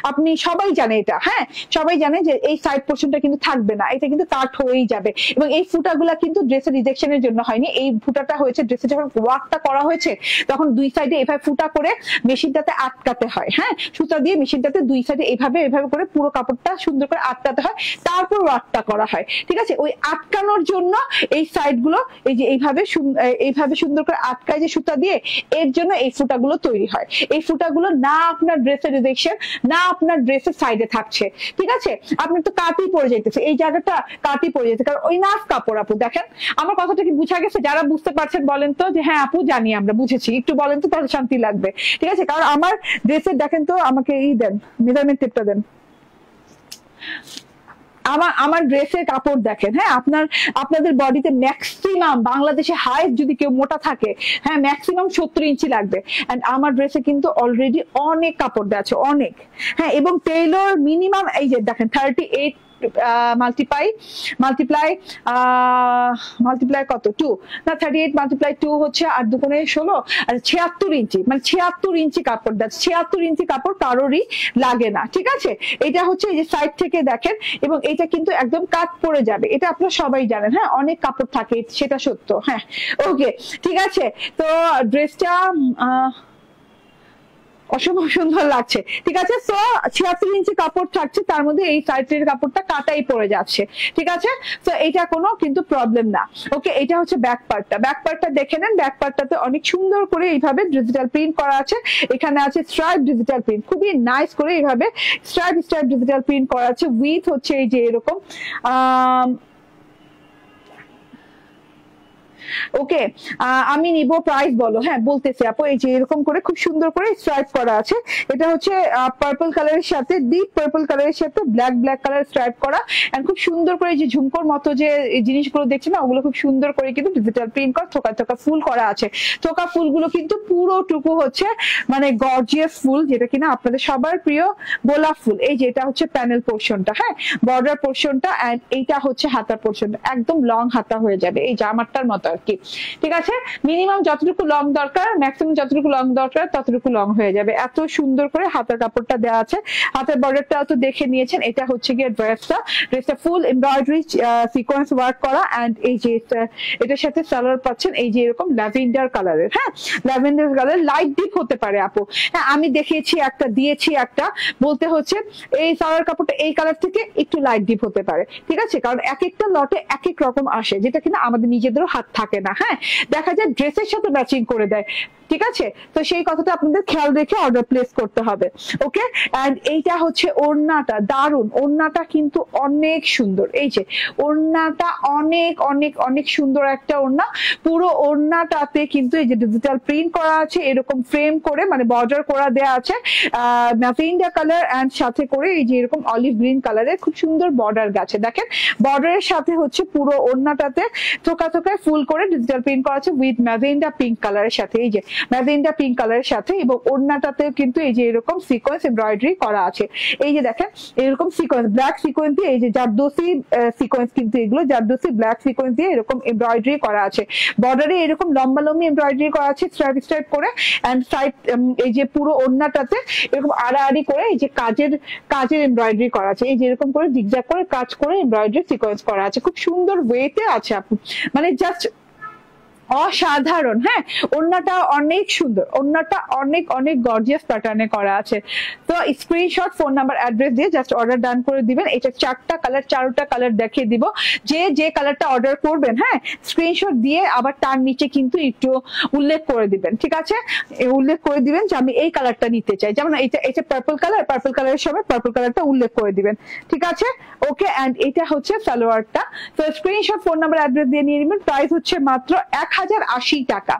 A: আপনি সবাই জানে এটা, হ্যাঁ সবাই জানে যে এই সাইড পোর্শনটা কিন্তু থাকবে না, এটা কিন্তু কাট হয়েই যাবে। এবং এই ফুটাগুলা কিন্তু ড্রেসের রিজেকশনের জন্য হয়নি, এই ফুটাটা হয়েছে, ড্রেসে যখন ওয়ার্কটা করা হয়েছে তখন দুই সাইডে এভাবে ফুটা করে মেশিনটাতে আটকাতে হয়। হ্যাঁ, সুতা দিয়ে মেশিনটাতে দুই সাইডে এভাবে এভাবে করে পুরো কাপড়টা সুন্দর করে আটকাতে হয়, তারপর ওয়ার্কটা করা হয়। ঠিক আছে, ওই আটকানোর জন্য এই সাইড গুলো এই যে এইভাবে সুন্দর করে আটকায় যে সুতা দিয়ে, এর জন্য এই ফুটাগুলো তৈরি হয়। এই ফুটাগুলো না আপনার ড্রেসের রিজেকশন, না আপনার ড্রেসের সাইডে থাকছে। ঠিক আছে, আপনি তো কাটই পড়ে যাইতেছে, এই জায়গাটা কাটই পড়ে যেতে, কারণ ওই নাফ কাপড়। আপু দেখেন আমার কথাটা কি বুঝা গেছে? যারা বুঝতে পারছেন বলেন তো যে হ্যাঁ আপু জানি আমরা বুঝেছি, একটু বলেন তো, তাহলে শান্তি লাগবে। ঠিক আছে, কারণ আমার ড্রেসের দেখেন তো, আমাকে দেন মেজারমেন্ট টেপটা দেন। আমার ড্রেসের কাপড় দেখেন। হ্যাঁ, আপনাদের বডিতে ম্যাক্সিমাম বাংলাদেশে হাইট যদি কেউ মোটা থাকে, হ্যাঁ ম্যাক্সিমাম 70 ইঞ্চি লাগবে। এন্ড আমার ড্রেসে কিন্তু অলরেডি অনেক কাপড় দেওয়া আছে, অনেক। হ্যাঁ, এবং টেইলর মিনিমাম এই যে দেখেন 38 মাল্টিপ্লাই কত 2 না 38 মাল্টিপ্লাই 2 হচ্ছে 8 দুগুণে 16 আর 76 ইঞ্চি, মানে 76 ইঞ্চি কাপড় দেয়। 76 ইঞ্চি কাপড় কারোরই লাগে না। ঠিক আছে, এটা হচ্ছে এই যে সাইড থেকে দেখেন, এবং এটা কিন্তু একদম কাট পড়ে যাবে, এটা আপনারা সবাই জানেন। হ্যাঁ, অনেক কাপড় থাকে, সেটা সত্য। হ্যাঁ, ওকে, ঠিক আছে। তো ড্রেসটা অসম্ভব সুন্দর লাগছে। ঠিক আছে, সো 76 ইঞ্চি কাপড় থাকছে, তার মধ্যে এই সাইডের কাপড়টা কাটাই পড়ে যাচ্ছে। ঠিক আছে, তো এটা কোনো কিন্তু প্রবলেম না। ওকে, এটা হচ্ছে ব্যাক পার্টটা। ব্যাক পার্টটা দেখে নেন, ব্যাক পার্টটাতে অনেক সুন্দর করে এইভাবে ডিজিটাল প্রিন্ট করা আছে। এখানে আছে স্ট্রাইপ ডিজিটাল প্রিন্ট, খুবই নাইস করে এইভাবে স্ট্রাইপ ডিজিটাল প্রিন্ট করা আছে। উইথ হচ্ছে এই যে এরকম ওকে, আমি নিব প্রাইস বলো। হ্যাঁ বলতেছি আপু, এই যে এরকম করে খুব সুন্দর করে স্ট্রাইপ করা আছে। এটা হচ্ছে পার্পল কালারের সাথে, ডিপ পার্পল কালারের সাথে ব্ল্যাক কালার স্ট্রাইপ করা, এন্ড খুব সুন্দর করে যে ঝুমকোর মতো যে জিনিসগুলো দেখছি না, ওগুলো খুব সুন্দর করে কিন্তু ডিজিটাল প্রিন্ট করা, থোকা ফুল করা আছে। থোকা ফুলগুলো কিন্তু পুরোটুকু হচ্ছে মানে গর্জিয়াস ফুল, যেটা কিনা আপনাদের সবার প্রিয় গোলাপ ফুল। এই যে এটা হচ্ছে প্যানেল পোর্শনটা, হ্যাঁ বর্ডার পোর্শনটা, এন্ড এইটা হচ্ছে হাতার পোর্শনটা, একদম লং হাতা হয়ে যাবে এই জামাটার মতো আর কি। ঠিক আছে, মিনিমাম যতটুকু লং দরকার, ম্যাক্সিমাম যতটুকু লং দরকার ততটুকু লং হয়ে যাবে। এত সুন্দর করে হাতের কাপড়টা দেওয়া আছে, হাতের বর্ডারটা তো দেখে নিয়েছেন। এটা হচ্ছে গিয়ে ড্রেসটা ফুল এমব্রয়ডারি সিকোয়েন্স ওয়ার্ক করা, এন্ড এই যে এটার সাথে সালোয়ার পাচ্ছেন এই যে এরকম ল্যাভেন্ডার কালারের। হ্যাঁ, ল্যাভেন্ডার কালার লাইট ডিপ হতে পারে আপু। হ্যাঁ, আমি দেখিয়েছি একটা, দিয়েছি একটা, বলতে হচ্ছে এই সালোয়ার কাপড়টা এই কালার থেকে একটু লাইট ডিপ হতে পারে। ঠিক আছে, কারণ এক একটা লটে এক এক রকম আসে, যেটা কিনা আমাদের নিজেদেরও হাত থাকে না। হ্যাঁ, দেখা যায় ড্রেসের সাথে ম্যাচিং করে দেয়। ঠিক আছে, তো সেই কথাটা আপনাদের খেয়াল রেখে অর্ডার প্লেস করতে হবে। ওকে, এন্ড এইটা হচ্ছে ওড়নাটা, দারুন ওড়নাটা কিন্তু অনেক সুন্দর। এই যে ওড়নাটা অনেক অনেক অনেক সুন্দর একটা ওড়না, পুরো ওড়নাটাতে কিন্তু এই যে ডিজিটাল প্রিন্ট করা আছে, এরকম ফ্রেম করে মানে বর্ডার করা দেয়া আছে ম্যাজেন্ডা কালার, এন্ড সাথে করে এই যে এরকম অলিভ গ্রিন কালারের খুব সুন্দর বর্ডার গেছে। দেখেন বর্ডারের সাথে হচ্ছে পুরো ওড়নাটাতে থোকায় ফুল করে ডিজিটাল প্রিন্ট করা আছে উইথ ম্যাজেন্ডা পিঙ্ক কালারের সাথে, এই যে ম্যাজেন্ডা পিঙ্ক কালারের সাথে, এবং ওড়নাটাতেও কিন্তু এই যে এরকম সিকোয়েন্স এমব্রয়ডারি করা আছে। এই যে দেখেন এরকম সিকোয়েন্স, ব্ল্যাক সিকোয়েন্স দিয়ে, এই যে জারদোসি সিকোয়েন্স, কিন্তু এগুলো জারদোসি ব্ল্যাক সিকোয়েন্স দিয়ে এরকম এমব্রয়ডারি করা আছে। বর্ডারে এরকম লম্বা এমব্রয়ডারি করা আছে স্ট্রাইপ করে, এন্ড সাইড এই যে পুরো ওড়নাটাতে এরকম আড়াআড়ি করে এই যে কাজের এমব্রয়ডারি করা আছে। এই যে এরকম করে জিগজ্যাগ করে কাজ করে এমব্রয়ডারি সিকোয়েন্স করা আছে, খুব সুন্দর ওয়েতে আছে আপু, মানে জাস্ট অসাধারণ। হ্যাঁ, ওড়নাটা অনেক সুন্দর, ওড়নাটা অনেক অনেক গর্জিয়াস প্যাটার্নে করা আছে। তো স্ক্রিনশট, ফোন নাম্বার, অ্যাড্রেস দিয়ে জাস্ট অর্ডার ডান করে দিবেন। এটা 4টা কালার, 4টা কালার দেখিয়ে দিব। যে কালারটা অর্ডার করবেন, হ্যাঁ স্ক্রিনশট দিয়ে আবার তার নিচে কিন্তু একটু উল্লেখ করে দিবেন। ঠিক আছে, উল্লেখ করে দিবেন যে আমি এই কালারটা নিতে চাই, যেমন এটা পার্পল কালারের সময় পার্পল কালারটা উল্লেখ করে দিবেন। ঠিক আছে, ওকে, এন্ড এটা হচ্ছে সালোয়ারটা। তো স্ক্রিনশট, ফোন নাম্বার, অ্যাড্রেস দিয়ে নিয়ে নেবেন। প্রাইস হচ্ছে মাত্র 1080 টাকা,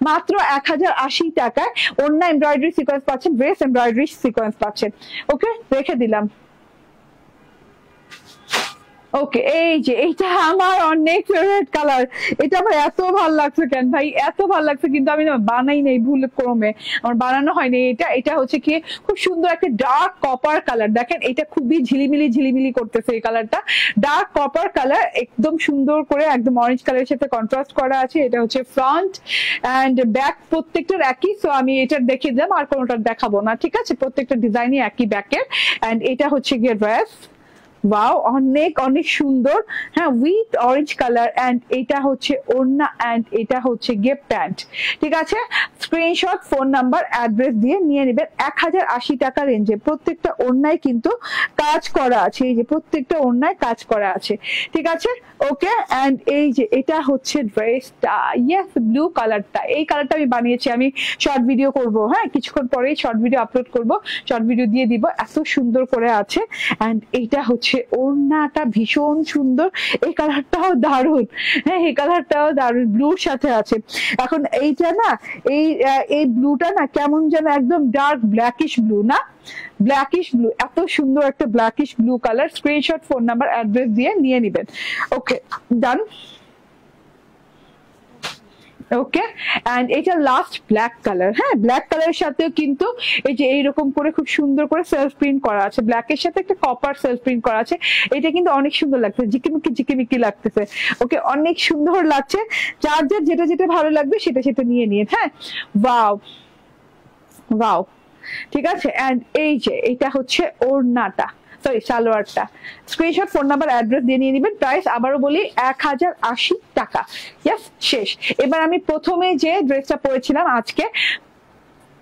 A: মাত্র 1080 টাকায় ওড়না এমব্রয়ডারি সিকোয়েন্স পাচ্ছেন, ড্রেস এমব্রয়ডারি সিকোয়েন্স পাচ্ছেন। ওকে, রেখে দিলাম। ওকে, এই যে এইটা আমার অনেক ফেভারিট কালার, এটা আমার এত ভালো লাগছে কেন ভাই, এত ভালো লাগছে, কিন্তু আমি না বানাই নাই ভুল ক্রমে, আমার বানানো হয়নি। এটা হচ্ছে কি খুব সুন্দর একটা ডার্ক কপার কালার। দেখেন এটা খুবই ঝিলিমিলি করতেছে, এই কালারটা ডার্ক কপার কালার, একদম সুন্দর করে একদম অরেঞ্জ কালারের সাথে কন্ট্রাস্ট করা আছে। এটা হচ্ছে ফ্রন্ট এন্ড ব্যাক প্রত্যেকটার একই, সো আমি এটা দেখিয়ে দিলাম, আর কোনোটা দেখাবো না। ঠিক আছে, প্রত্যেকটা ডিজাইনই একই ব্যাকের, এন্ড এটা হচ্ছে গিয়ে ড্রেস ওয়াও, অনেক অনেক সুন্দর। হ্যাঁ, উইথ অরেঞ্জ কালার, এন্ড এটা হচ্ছে ওড়না, এন্ড এটা হচ্ছে গিয়ে প্যান্ট। ঠিক আছে, স্ক্রিনশট, ফোন নাম্বার, অ্যাড্রেস দিয়ে নিয়ে নেবেন। 1080 টাকা রেঞ্জে প্রত্যেকটা ওড়নায় কিন্তু কাজ করা আছে, এই যে প্রত্যেকটা ওড়নায় কাজ করা আছে। ঠিক আছে, ওকে। এন্ড এই যে এটা হচ্ছে ড্রেসটা, ইয়েস, ব্লু কালারটা। এই কালারটা আমি বানিয়েছি, আমি শর্ট ভিডিও করব, হ্যাঁ কিছুক্ষণ পরেই শর্ট ভিডিও আপলোড করব, শর্ট ভিডিও দিয়ে দিব, এত সুন্দর করে আছে। এন্ড এইটা হচ্ছে ওড়নাটা, ভীষণ সুন্দর, এই কালারটাও দারুণ, হ্যাঁ এই কালারটাও দারুণ, ব্লুর সাথে আছে। এখন এইটা না, এই ব্লুটা না কেমন যেন একদম ডার্ক ব্ল্যাকিশ ব্লু, না ব্ল্যাকিশ ব্লু, এত সুন্দর একটা blackish blue colour. Screenshot, phone number, address দিয়ে নিয়ে নেবেন। ওকে, ডান। ওকে, এন্ড এটা লাস্ট ব্ল্যাক কালার। হ্যাঁ, ব্ল্যাক কালারের সাথেও কিন্তু এই যে এইরকম করে খুব সুন্দর করে সেলফ প্রিন্ট করা আছে, ব্ল্যাকের সাথে একটা কপার সেলফ প্রিন্ট করা আছে। এটা কিন্তু অনেক সুন্দর লাগছে, জিকিমিকি জিকিমিকি লাগতেছে। ওকে, অনেক সুন্দর লাগছে। যার যার যেটা যেটা ভালো লাগবে সেটা সেটা নিয়ে নিয়ে। হ্যাঁ, ওয়াও ওয়াও, ঠিক আছে। এন্ড এই যে এটা হচ্ছে ওড়নাটা, সরি সালোয়ারটা। স্ক্রিনশট, ফোন নাম্বার, অ্যাড্রেস দিয়ে নিয়ে নেবেন। প্রাইস আবারও বলি 1080 টাকা। ইয়েস, শেষ। এবার আমি প্রথমে যে ড্রেসটা পরেছিলাম আজকে,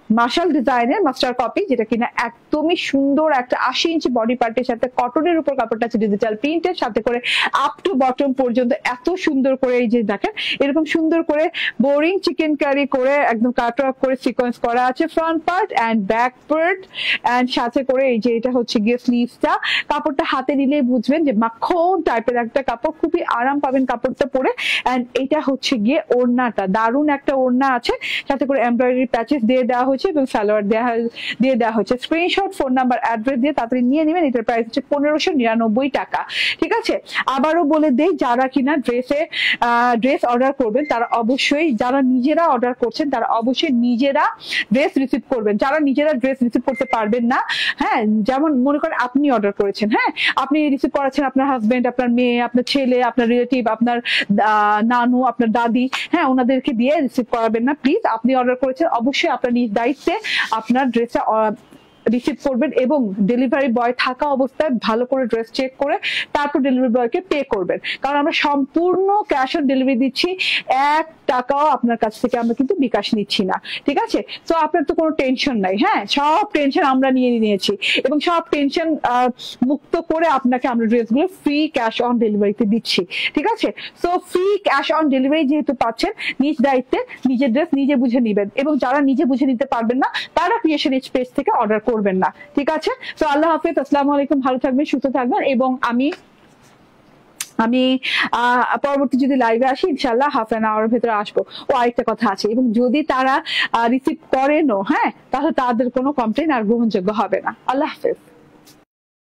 A: মার্শাল ডিজাইনের মাস্টার কপি, যেটা কিনা একদমই সুন্দর একটা 80 ইঞ্চি বডি পার্টের সাথে কটনের উপর কাপড়টা আছে ডিজিটাল প্রিন্টের সাথে করে আপ টু বটম পর্যন্ত এত সুন্দর করে, এই যে দেখেন এরকম সুন্দর করে বোরিং চিকেন কারি করে একদম কাটওয়ার্ক করে সিকোয়েন্স করা আছে front part and back part, and সাথে করে এই যে এটা হচ্ছে গিয়ে স্লিভসটা। কাপড়টা হাতে নিলেই বুঝবেন যে মাখন টাইপের একটা কাপড়, খুবই আরাম পাবেন কাপড়টা পরে। এন্ড এটা হচ্ছে গিয়ে ওড়নাটা, দারুণ একটা ওড়না আছে, সাথে করে এমব্রয়ডারি প্যাচেস দিয়ে দেওয়া হয়েছে এবং সালোয়ার দিয়ে দেওয়া হয়েছে। স্ক্রিনশট, ফোন নাম্বার, অ্যাড্রেস দিয়ে তাড়াতাড়ি নিয়ে নেবেন। এটার প্রাইস হচ্ছে 1599 টাকা। ঠিক আছে, আবারও বলে দেই, যারা কিনা ড্রেস অর্ডার করবেন তারা অবশ্যই, যারা নিজেরা অর্ডার করছেন তারা অবশ্যই নিজেরা ড্রেস রিসিভ করবেন। যারা নিজেরা ড্রেস রিসিভ করতে পারবেন না, হ্যাঁ যেমন মনে করেন আপনি অর্ডার করেছেন, হ্যাঁ আপনি রিসিভ করাচ্ছেন আপনার হাজবেন্ড, আপনার মেয়ে, আপনার ছেলে, আপনার রিলেটিভ, আপনার নানু, আপনার দাদি, হ্যাঁ ওনাদেরকে দিয়ে রিসিভ করাবেন না প্লিজ। আপনি অর্ডার করেছেন, অবশ্যই আপনার নিজ দায়িত্বে আপনার ড্রেসটা রিসিভ করবেন এবং ডেলিভারি বয় থাকা অবস্থায় ভালো করে ড্রেস চেক করে তারপর ডেলিভারি বয়কে পে করবেন, কারণ আমরা সম্পূর্ণ ক্যাশ অন ডেলিভারি দিচ্ছি, 1 টাকাও আপনার কাছ থেকে আমরা কিন্তু বিকাশ নিচ্ছি না। ঠিক আছে, তো আপনার তো কোনো টেনশন নাই। হ্যাঁ, সব টেনশন আমরা নিয়ে নিয়েছি এবং সব টেনশন মুক্ত করে আপনাকে আমরা ড্রেসগুলো ফ্রি ক্যাশ অন ডেলিভারিতে দিচ্ছি। ঠিক আছে, so free cash on delivery যেহেতু পাচ্ছেন, নিজ দায়িত্বে নিজের ড্রেস নিজে বুঝে নিবেন এবং যারা নিজে বুঝে নিতে পারবেন না তারা ক্রিয়েশন এজ পেজ থেকে অর্ডার করবেন না। ঠিক আছে, তো আল্লাহ হাফেজ, আসসালামু আলাইকুম, ভালো থাকবেন, সুস্থ থাকবেন। এবং আমি পরবর্তী যদি লাইভে আসি ইনশাল্লাহ হাফ অ্যান আওয়ারের ভেতরে আসবো। ও আরেকটা কথা আছে, এবং যদি তারা রিসিভ করেনও, হ্যাঁ তাহলে তাদের কোনো কমপ্লেন আর গ্রহণযোগ্য হবে না। আল্লাহ হাফেজ।